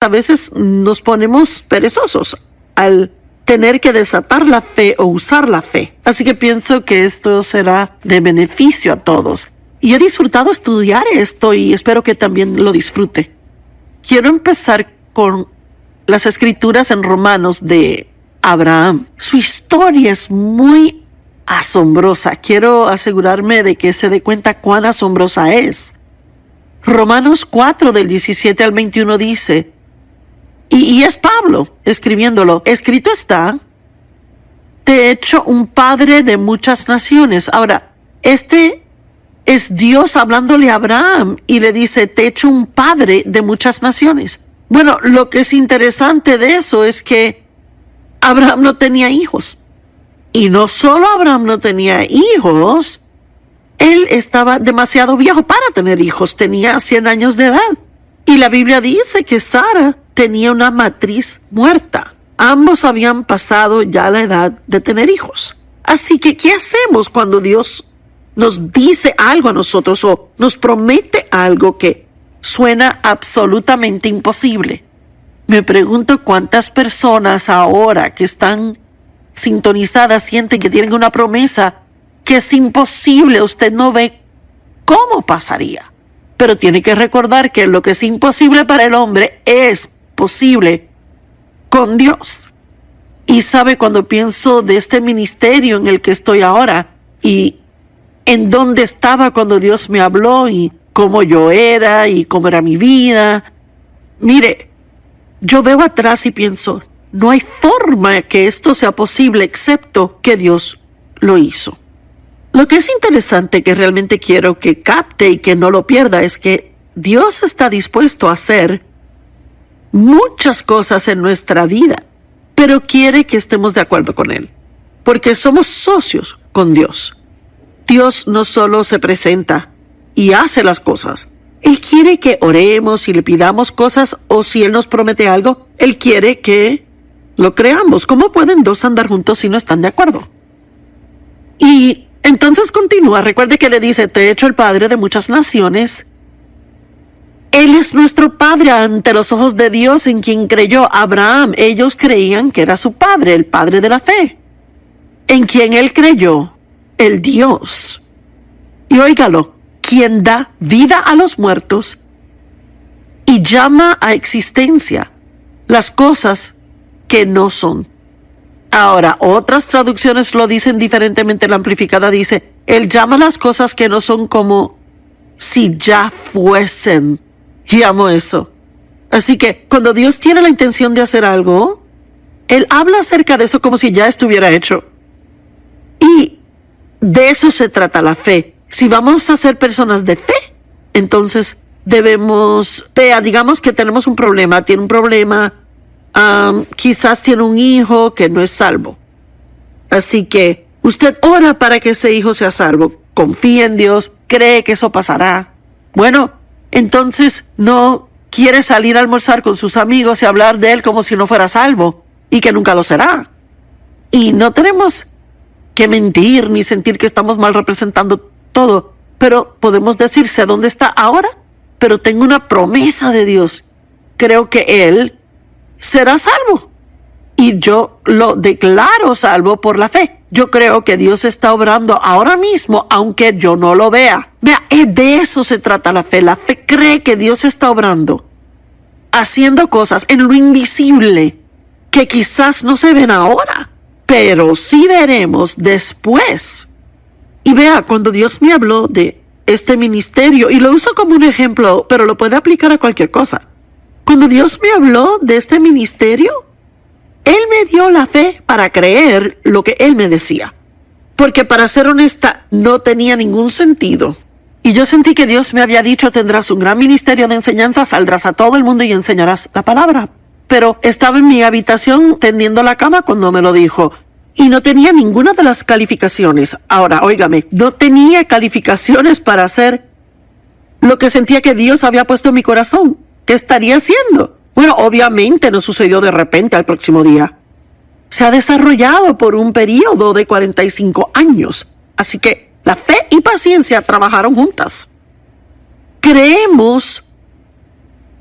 a veces nos ponemos perezosos al tener que desatar la fe o usar la fe. Así que pienso que esto será de beneficio a todos. Y he disfrutado estudiar esto y espero que también lo disfrute. Quiero empezar con las escrituras en Romanos de Abraham. Su historia es muy asombrosa. Quiero asegurarme de que se dé cuenta cuán asombrosa es. Romanos 4 del 17 al 21 dice, y es Pablo escribiéndolo, escrito está, te he hecho un padre de muchas naciones. Ahora, este es Dios hablándole a Abraham y le dice, te he hecho un padre de muchas naciones. Bueno, lo que es interesante de eso es que Abraham no tenía hijos. Y no solo Abraham no tenía hijos, él estaba demasiado viejo para tener hijos, tenía 100 años de edad. Y la Biblia dice que Sara tenía una matriz muerta. Ambos habían pasado ya la edad de tener hijos. Así que, ¿qué hacemos cuando Dios nos dice algo a nosotros o nos promete algo que suena absolutamente imposible? Me pregunto cuántas personas ahora que están sintonizadas sienten que tienen una promesa que es imposible, usted no ve cómo pasaría. Pero tiene que recordar que lo que es imposible para el hombre es posible con Dios. Y sabe, cuando pienso de este ministerio en el que estoy ahora y en dónde estaba cuando Dios me habló y cómo yo era y cómo era mi vida, mire, yo veo atrás y pienso, no hay forma que esto sea posible excepto que Dios lo hizo. Lo que es interesante, que realmente quiero que capte y que no lo pierda, es que Dios está dispuesto a hacer muchas cosas en nuestra vida, pero quiere que estemos de acuerdo con Él, porque somos socios con Dios. Dios no solo se presenta y hace las cosas, Él quiere que oremos y le pidamos cosas, o si Él nos promete algo, Él quiere que lo creamos. ¿Cómo pueden dos andar juntos si no están de acuerdo? Y entonces continúa, recuerde que le dice, te he hecho el padre de muchas naciones. Él es nuestro padre ante los ojos de Dios, en quien creyó Abraham. Ellos creían que era su padre, el padre de la fe, en quien él creyó, el Dios. Y óigalo, quien da vida a los muertos y llama a existencia las cosas que no son. Ahora, otras traducciones lo dicen diferentemente. La amplificada dice, Él llama las cosas que no son como si ya fuesen. Y amo eso. Así que cuando Dios tiene la intención de hacer algo, Él habla acerca de eso como si ya estuviera hecho. Y de eso se trata la fe. Si vamos a ser personas de fe, entonces debemos, digamos que tenemos un problema, tiene un problema, quizás tiene un hijo que no es salvo. Así que usted ora para que ese hijo sea salvo, confía en Dios, cree que eso pasará. Bueno, entonces no quiere salir a almorzar con sus amigos y hablar de él como si no fuera salvo y que nunca lo será. Y no tenemos que mentir ni sentir que estamos mal representando todo, pero podemos decir, sé dónde está ahora, pero tengo una promesa de Dios. Creo que él será salvo y yo lo declaro salvo por la fe. Yo creo que Dios está obrando ahora mismo, aunque yo no lo vea. Vea, de eso se trata la fe. La fe cree que Dios está obrando, haciendo cosas en lo invisible que quizás no se ven ahora, pero sí veremos después. Y vea, cuando Dios me habló de este ministerio, y lo uso como un ejemplo, pero lo puede aplicar a cualquier cosa. Cuando Dios me habló de este ministerio, Él me dio la fe para creer lo que Él me decía. Porque, para ser honesta, no tenía ningún sentido. Y yo sentí que Dios me había dicho, tendrás un gran ministerio de enseñanza, saldrás a todo el mundo y enseñarás la palabra. Pero estaba en mi habitación tendiendo la cama cuando me lo dijo. Y no tenía ninguna de las calificaciones. Ahora, óigame, no tenía calificaciones para hacer lo que sentía que Dios había puesto en mi corazón. ¿Qué estaría haciendo? Bueno, obviamente no sucedió de repente al próximo día. Se ha desarrollado por un periodo de 45 años. Así que la fe y paciencia trabajaron juntas. Creemos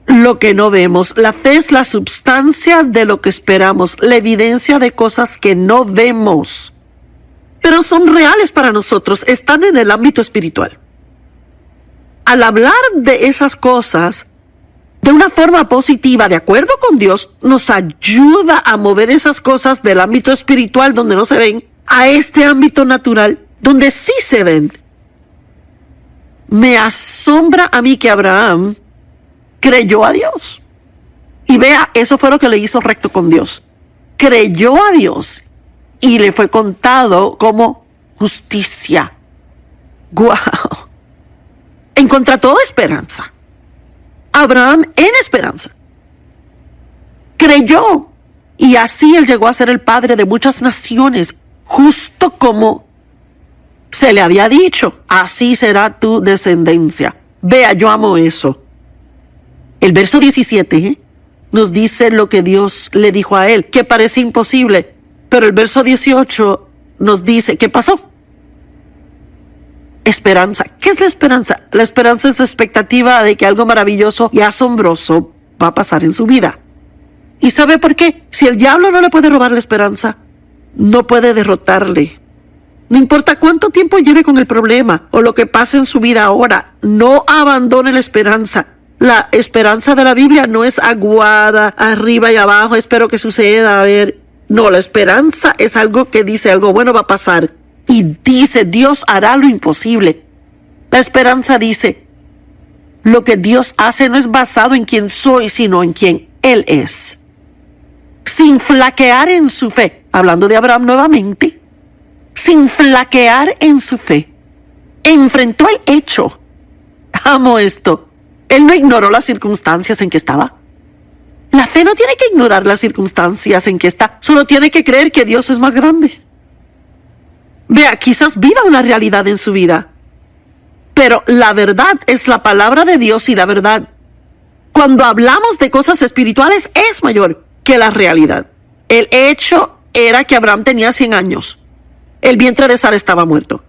lo que no vemos. La fe es la substancia de lo que esperamos, la evidencia de cosas que no vemos, pero son reales para nosotros, están en el ámbito espiritual. Al hablar de esas cosas de una forma positiva, de acuerdo con Dios, nos ayuda a mover esas cosas del ámbito espiritual donde no se ven, a este ámbito natural donde sí se ven. Me asombra a mí que Abraham creyó a Dios. Y vea, eso fue lo que le hizo recto con Dios. Creyó a Dios y le fue contado como justicia. ¡Guau! En contra de toda esperanza. Abraham en esperanza creyó, y así él llegó a ser el padre de muchas naciones, justo como se le había dicho, así será tu descendencia. Vea, yo amo eso. El verso 17 nos dice lo que Dios le dijo a él, que parece imposible, pero el verso 18 nos dice qué pasó. Esperanza. ¿Qué es la esperanza? La esperanza es la expectativa de que algo maravilloso y asombroso va a pasar en su vida. ¿Y sabe por qué? Si el diablo no le puede robar la esperanza, no puede derrotarle. No importa cuánto tiempo lleve con el problema o lo que pase en su vida ahora, no abandone la esperanza. La esperanza de la Biblia no es aguada, arriba y abajo, espero que suceda, a ver. No, la esperanza es algo que dice algo bueno va a pasar. Y dice, Dios hará lo imposible. La esperanza dice, lo que Dios hace no es basado en quién soy, sino en quién Él es. Sin flaquear en su fe, hablando de Abraham nuevamente, sin flaquear en su fe, enfrentó el hecho. Amo esto. Él no ignoró las circunstancias en que estaba. La fe no tiene que ignorar las circunstancias en que está, solo tiene que creer que Dios es más grande. Vea, quizás viva una realidad en su vida, pero la verdad es la palabra de Dios, y la verdad, cuando hablamos de cosas espirituales, es mayor que la realidad. El hecho era que Abraham tenía 100 años. El vientre de Sara estaba muerto.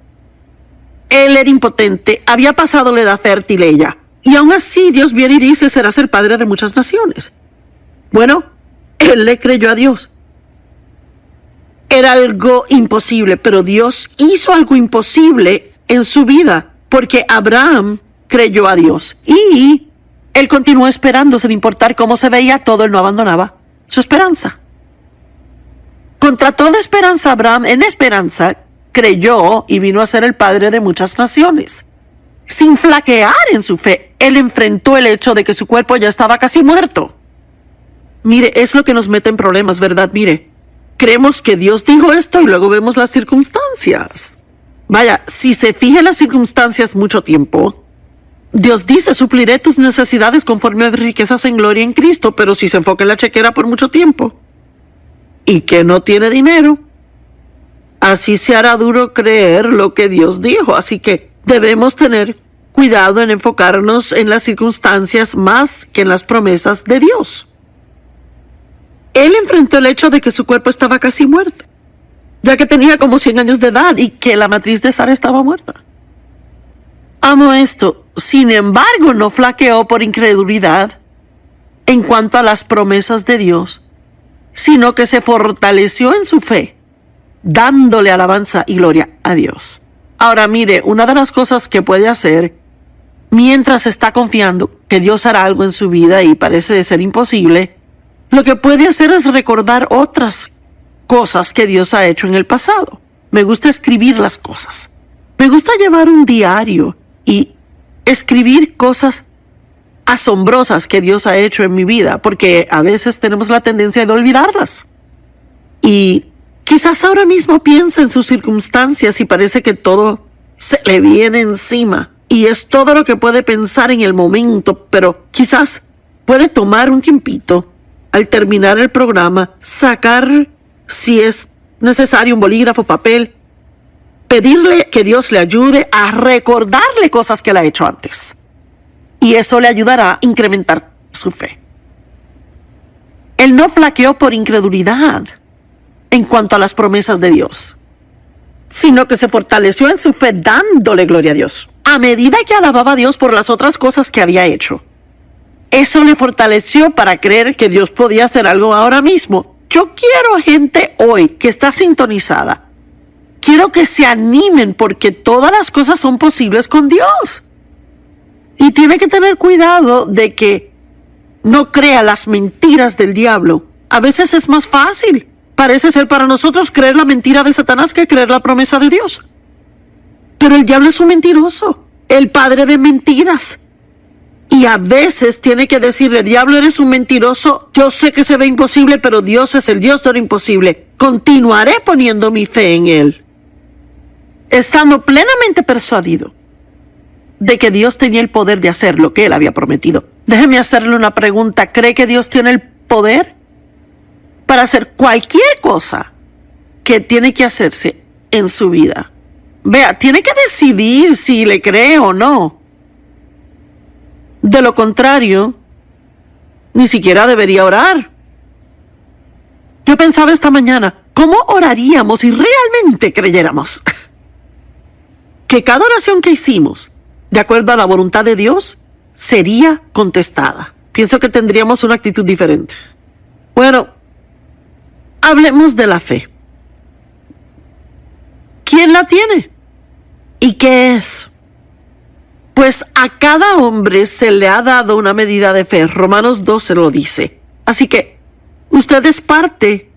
Él era impotente, había pasado la edad fértil ella, y aún así Dios viene y dice, serás el padre de muchas naciones. Bueno, él le creyó a Dios. Era algo imposible, pero Dios hizo algo imposible en su vida, porque Abraham creyó a Dios y él continuó esperando sin importar cómo se veía todo, él no abandonaba su esperanza. Contra toda esperanza, Abraham en esperanza creyó y vino a ser el padre de muchas naciones. Sin flaquear en su fe, él enfrentó el hecho de que su cuerpo ya estaba casi muerto. Mire, es lo que nos mete en problemas, ¿verdad? Mire, creemos que Dios dijo esto y luego vemos las circunstancias. Vaya, si se fija en las circunstancias mucho tiempo, Dios dice, supliré tus necesidades conforme a riquezas en gloria en Cristo, pero si se enfoca en la chequera por mucho tiempo y que no tiene dinero, así se hará duro creer lo que Dios dijo. Así que debemos tener cuidado en enfocarnos en las circunstancias más que en las promesas de Dios. Él enfrentó el hecho de que su cuerpo estaba casi muerto, ya que tenía como 100 años de edad y que la matriz de Sara estaba muerta. Amo esto. Sin embargo, no flaqueó por incredulidad en cuanto a las promesas de Dios, sino que se fortaleció en su fe, dándole alabanza y gloria a Dios. Ahora mire, una de las cosas que puede hacer mientras está confiando que Dios hará algo en su vida y parece ser imposible, lo que puede hacer es recordar otras cosas que Dios ha hecho en el pasado. Me gusta escribir las cosas. Me gusta llevar un diario y escribir cosas asombrosas que Dios ha hecho en mi vida, porque a veces tenemos la tendencia de olvidarlas. Y quizás ahora mismo piensa en sus circunstancias y parece que todo se le viene encima. Y es todo lo que puede pensar en el momento, pero quizás puede tomar un tiempito al terminar el programa, sacar, si es necesario, un bolígrafo, papel, pedirle que Dios le ayude a recordarle cosas que él ha hecho antes. Y eso le ayudará a incrementar su fe. Él no flaqueó por incredulidad en cuanto a las promesas de Dios, sino que se fortaleció en su fe dándole gloria a Dios, a medida que alababa a Dios por las otras cosas que había hecho. Eso le fortaleció para creer que Dios podía hacer algo ahora mismo. Yo quiero gente hoy que está sintonizada. Quiero que se animen porque todas las cosas son posibles con Dios. Y tiene que tener cuidado de que no crea las mentiras del diablo. A veces es más fácil, parece ser para nosotros, creer la mentira de Satanás que creer la promesa de Dios. Pero el diablo es un mentiroso, el padre de mentiras. Y a veces tiene que decirle, diablo, eres un mentiroso, yo sé que se ve imposible, pero Dios es el Dios de lo imposible. Continuaré poniendo mi fe en Él, estando plenamente persuadido de que Dios tenía el poder de hacer lo que Él había prometido. Déjeme hacerle una pregunta. ¿Cree que Dios tiene el poder para hacer cualquier cosa que tiene que hacerse en su vida? Vea, tiene que decidir si le cree o no. De lo contrario, ni siquiera debería orar. Yo pensaba esta mañana, ¿cómo oraríamos si realmente creyéramos que cada oración que hicimos, de acuerdo a la voluntad de Dios, sería contestada? Pienso que tendríamos una actitud diferente. Bueno, hablemos de la fe. ¿Quién la tiene? ¿Y qué es? Pues a cada hombre se le ha dado una medida de fe. Romanos 12 lo dice. Así que usted es parte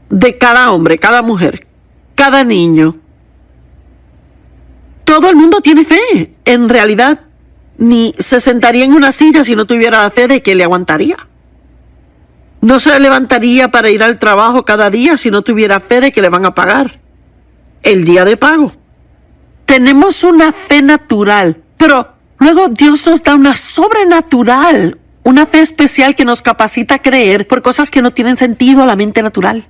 de cada hombre, cada mujer, cada niño. Todo el mundo tiene fe. En realidad, ni se sentaría en una silla si no tuviera la fe de que le aguantaría. No se levantaría para ir al trabajo cada día si no tuviera fe de que le van a pagar el día de pago. Tenemos una fe natural, pero luego Dios nos da una sobrenatural, una fe especial que nos capacita a creer por cosas que no tienen sentido a la mente natural.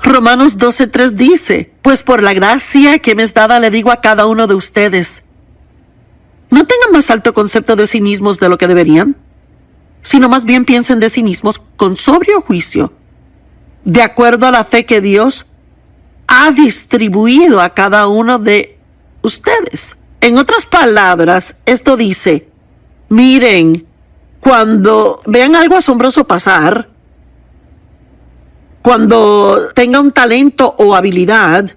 Romanos 12:3 dice, pues por la gracia que me es dada le digo a cada uno de ustedes, no tengan más alto concepto de sí mismos de lo que deberían, sino más bien piensen de sí mismos con sobrio juicio, de acuerdo a la fe que Dios ha distribuido a cada uno de ustedes. En otras palabras, esto dice, miren, cuando vean algo asombroso pasar, cuando tenga un talento o habilidad,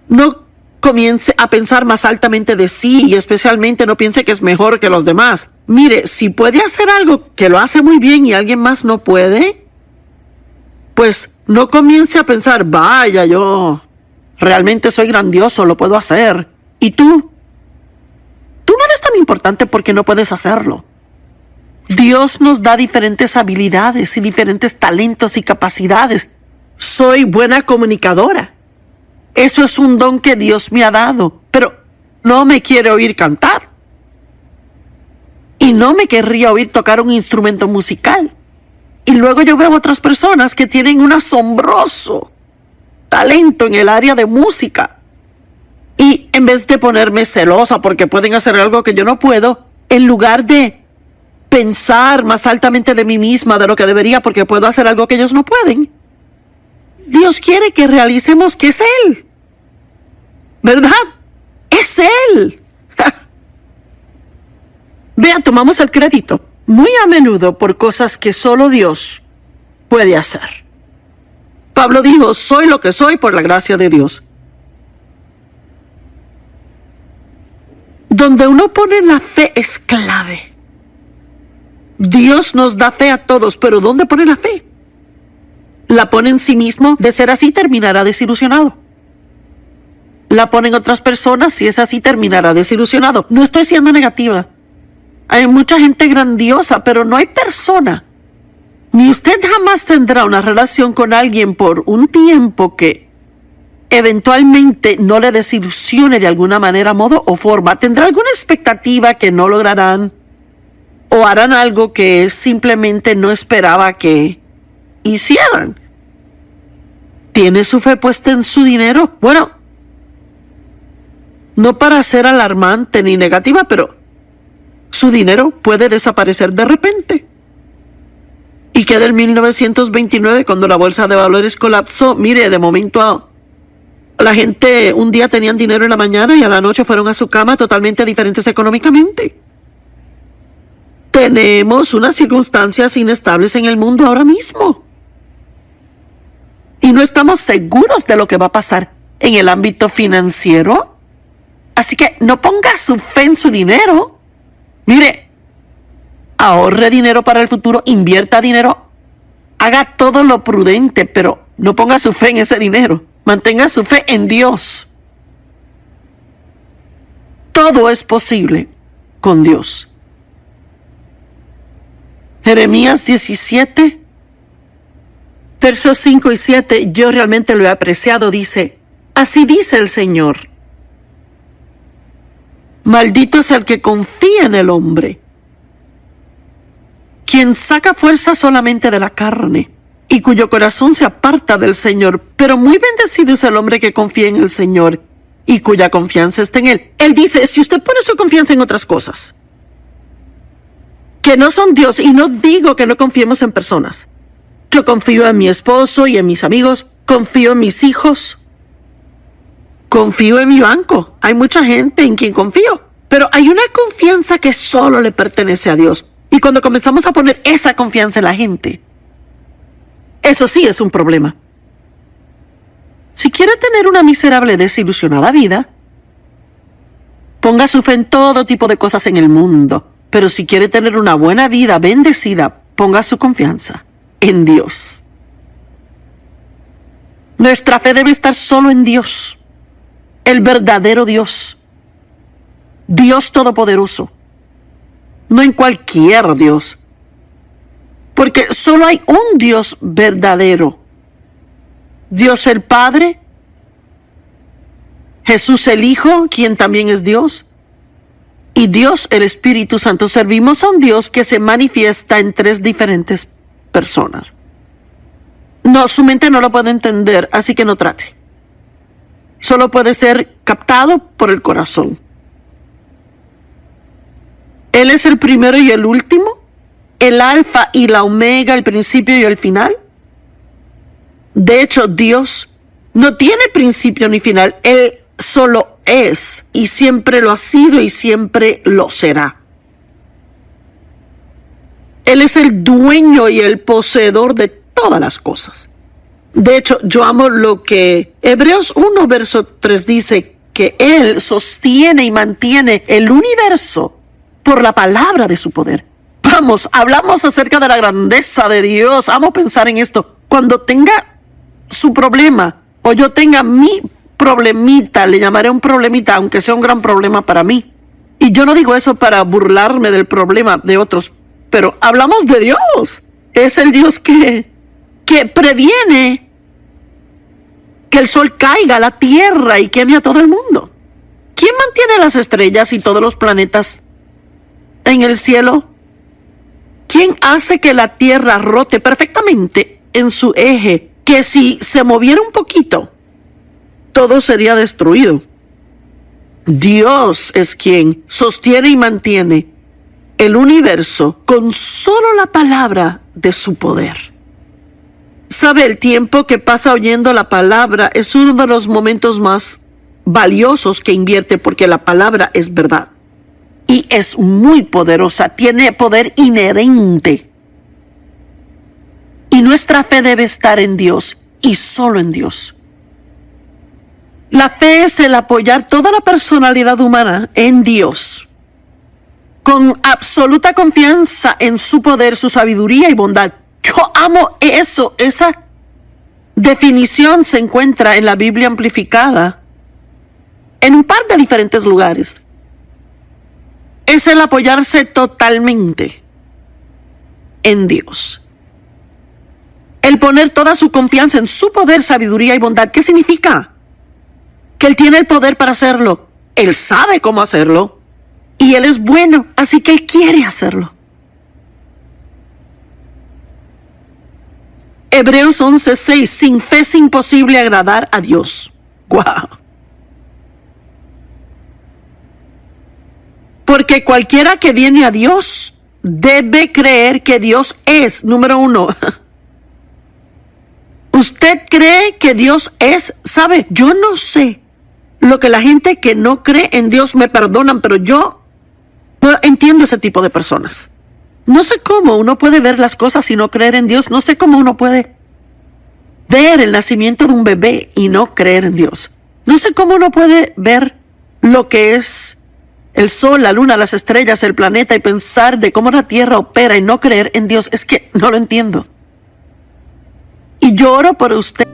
no comience a pensar más altamente de sí y especialmente no piense que es mejor que los demás. Mire, si puede hacer algo que lo hace muy bien y alguien más no puede, pues no comience a pensar, vaya, yo realmente soy grandioso, lo puedo hacer. ¿Y tú? Tú no eres tan importante porque no puedes hacerlo. Dios nos da diferentes habilidades y diferentes talentos y capacidades. Soy buena comunicadora. Eso es un don que Dios me ha dado, pero no me quiere oír cantar. Y no me querría oír tocar un instrumento musical. Y luego yo veo otras personas que tienen un asombroso talento en el área de música. Y en vez de ponerme celosa porque pueden hacer algo que yo no puedo, en lugar de pensar más altamente de mí misma de lo que debería porque puedo hacer algo que ellos no pueden, Dios quiere que realicemos que es Él. ¿Verdad? Es Él. Vea, tomamos el crédito muy a menudo por cosas que solo Dios puede hacer. Pablo dijo, soy lo que soy por la gracia de Dios. Donde uno pone la fe es clave. Dios nos da fe a todos, pero ¿dónde pone la fe? La pone en sí mismo, de ser así terminará desilusionado. La pone en otras personas, si es así terminará desilusionado. No estoy siendo negativa. Hay mucha gente grandiosa, pero no hay persona. Ni usted jamás tendrá una relación con alguien por un tiempo que eventualmente no le desilusione de alguna manera, modo o forma. Tendrá alguna expectativa que no lograrán o harán algo que simplemente no esperaba que hicieran. ¿Tiene su fe puesta en su dinero? Bueno, no para ser alarmante ni negativa, pero su dinero puede desaparecer de repente. Y que del 1929, cuando la bolsa de valores colapsó, mire, de momento La gente un día tenían dinero en la mañana y a la noche fueron a su cama totalmente diferentes económicamente. Tenemos unas circunstancias inestables en el mundo ahora mismo. Y no estamos seguros de lo que va a pasar en el ámbito financiero. Así que no ponga su fe en su dinero. Mire, ahorre dinero para el futuro, invierta dinero, haga todo lo prudente, pero no ponga su fe en ese dinero. Mantenga su fe en Dios. Todo es posible con Dios. Jeremías 17, versos 5 y 7, yo realmente lo he apreciado, dice, así dice el Señor. Maldito es el que confía en el hombre, quien saca fuerza solamente de la carne y cuyo corazón se aparta del Señor. Pero muy bendecido es el hombre que confía en el Señor y cuya confianza está en Él. Él dice, si usted pone su confianza en otras cosas que no son Dios, y no digo que no confiemos en personas. Yo confío en mi esposo y en mis amigos, confío en mis hijos, confío en mi banco. Hay mucha gente en quien confío, pero hay una confianza que solo le pertenece a Dios. Y cuando comenzamos a poner esa confianza en la gente, eso sí es un problema. Si quiere tener una miserable, desilusionada vida, ponga su fe en todo tipo de cosas en el mundo. Pero si quiere tener una buena vida bendecida, ponga su confianza en Dios. Nuestra fe debe estar solo en Dios, el verdadero Dios, Dios Todopoderoso, no en cualquier Dios, porque solo hay un Dios verdadero, Dios el Padre, Jesús el Hijo, quien también es Dios, y Dios el Espíritu Santo. Servimos a un Dios que se manifiesta en tres diferentes personas. No, su mente no lo puede entender, así que no trate. Solo puede ser captado por el corazón. Él es el primero y el último, el alfa y la omega, el principio y el final. De hecho, Dios no tiene principio ni final. Él solo es, y siempre lo ha sido y siempre lo será. Él es el dueño y el poseedor de todas las cosas. De hecho, yo amo lo que Hebreos 1, verso 3 dice, que Él sostiene y mantiene el universo por la palabra de su poder. Vamos, hablamos acerca de la grandeza de Dios. Amo pensar en esto. Cuando tenga su problema, o yo tenga mi problemita, le llamaré un problemita, aunque sea un gran problema para mí. Y yo no digo eso para burlarme del problema de otros, pero hablamos de Dios. Es el Dios que previene que el sol caiga a la tierra y queme a todo el mundo. ¿Quién mantiene las estrellas y todos los planetas en el cielo? ¿Quién hace que la tierra rote perfectamente en su eje, que si se moviera un poquito, todo sería destruido? Dios es quien sostiene y mantiene el universo con solo la palabra de su poder. ¿Sabe? El tiempo que pasa oyendo la palabra es uno de los momentos más valiosos que invierte, porque la palabra es verdad y es muy poderosa, tiene poder inherente. Y nuestra fe debe estar en Dios y solo en Dios. La fe es el apoyar toda la personalidad humana en Dios, con absoluta confianza en su poder, su sabiduría y bondad. Yo amo eso. Esa definición se encuentra en la Biblia amplificada en un par de diferentes lugares. Es el apoyarse totalmente en Dios. El poner toda su confianza en su poder, sabiduría y bondad. ¿Qué significa? Que Él tiene el poder para hacerlo. Él sabe cómo hacerlo. Y Él es bueno, así que Él quiere hacerlo. Hebreos 11:6. Sin fe es imposible agradar a Dios. ¡Guau! Porque cualquiera que viene a Dios debe creer que Dios es, número uno, ¿Usted cree que Dios es? ¿Sabe? Yo no sé lo que la gente que no cree en Dios, me perdonan, pero yo no entiendo ese tipo de personas. No sé cómo uno puede ver las cosas y no creer en Dios. No sé cómo uno puede ver el nacimiento de un bebé y no creer en Dios. No sé cómo uno puede ver lo que es el sol, la luna, las estrellas, el planeta y pensar de cómo la tierra opera y no creer en Dios. Es que no lo entiendo. Y yo oro por usted.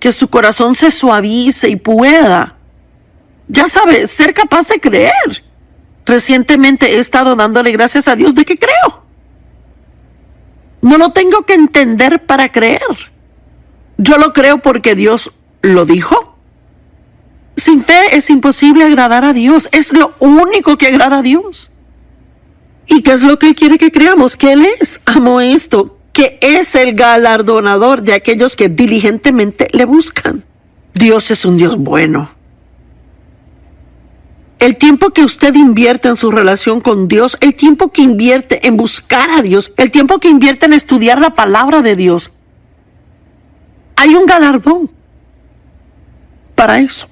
Que su corazón se suavice y pueda, ya sabe, ser capaz de creer. Recientemente he estado dándole gracias a Dios de que creo. No lo tengo que entender para creer. Yo lo creo porque Dios lo dijo. Sin fe es imposible agradar a Dios. Es lo único que agrada a Dios. ¿Y qué es lo que Él quiere que creamos? Que Él es. Amo esto. Que es el galardonador de aquellos que diligentemente le buscan. Dios es un Dios bueno. El tiempo que usted invierte en su relación con Dios, el tiempo que invierte en buscar a Dios, el tiempo que invierte en estudiar la palabra de Dios, hay un galardón para eso.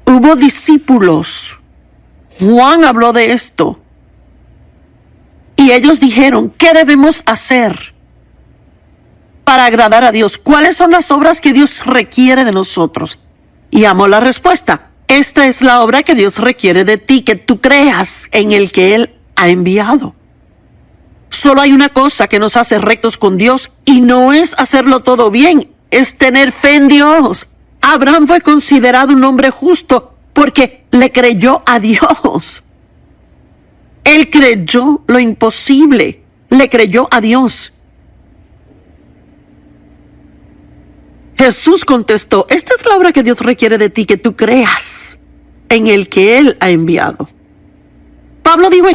Hubo discípulos. Juan habló de esto. Y ellos dijeron, ¿qué debemos hacer para agradar a Dios? ¿Cuáles son las obras que Dios requiere de nosotros? Y amó la respuesta. Esta es la obra que Dios requiere de ti, que tú creas en el que Él ha enviado. Solo hay una cosa que nos hace rectos con Dios y no es hacerlo todo bien, es tener fe en Dios. Abraham fue considerado un hombre justo porque le creyó a Dios. Él creyó lo imposible, le creyó a Dios. Jesús contestó, esta es la obra que Dios requiere de ti, que tú creas en el que Él ha enviado. Pablo dijo,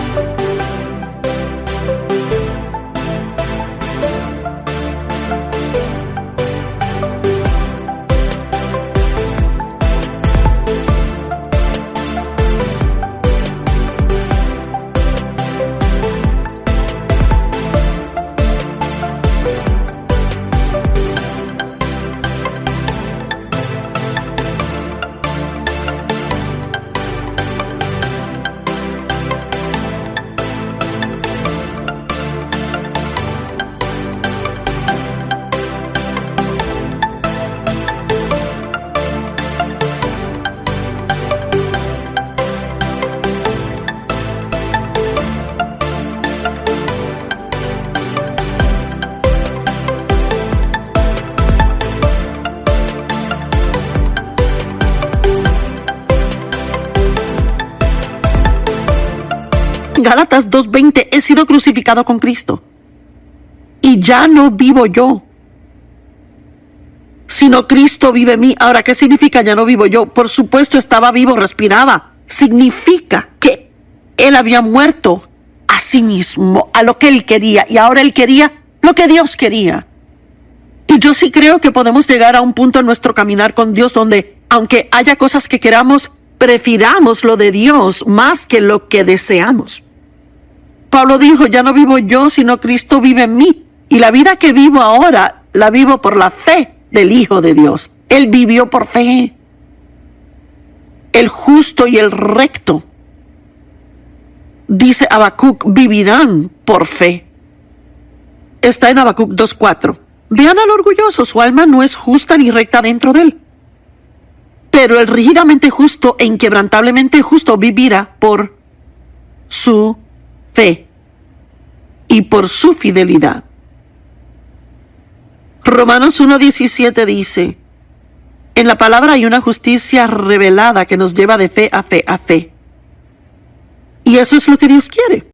Gálatas 2:20, he sido crucificado con Cristo. Y ya no vivo yo, sino Cristo vive en mí. Ahora, ¿qué significa ya no vivo yo? Por supuesto, estaba vivo, respiraba. Significa que Él había muerto a sí mismo, a lo que Él quería. Y ahora Él quería lo que Dios quería. Y yo sí creo que podemos llegar a un punto en nuestro caminar con Dios donde, aunque haya cosas que queramos, prefiramos lo de Dios más que lo que deseamos. Pablo dijo, ya no vivo yo, sino Cristo vive en mí. Y la vida que vivo ahora, la vivo por la fe del Hijo de Dios. Él vivió por fe. El justo y el recto, dice Habacuc, vivirán por fe. Está en Habacuc 2:4. Vean al orgulloso, su alma no es justa ni recta dentro de él. Pero el rígidamente justo e inquebrantablemente justo vivirá por su fe y por su fidelidad. Romanos 1:17 dice, en la palabra hay una justicia revelada que nos lleva de fe a fe a fe. Y eso es lo que Dios quiere.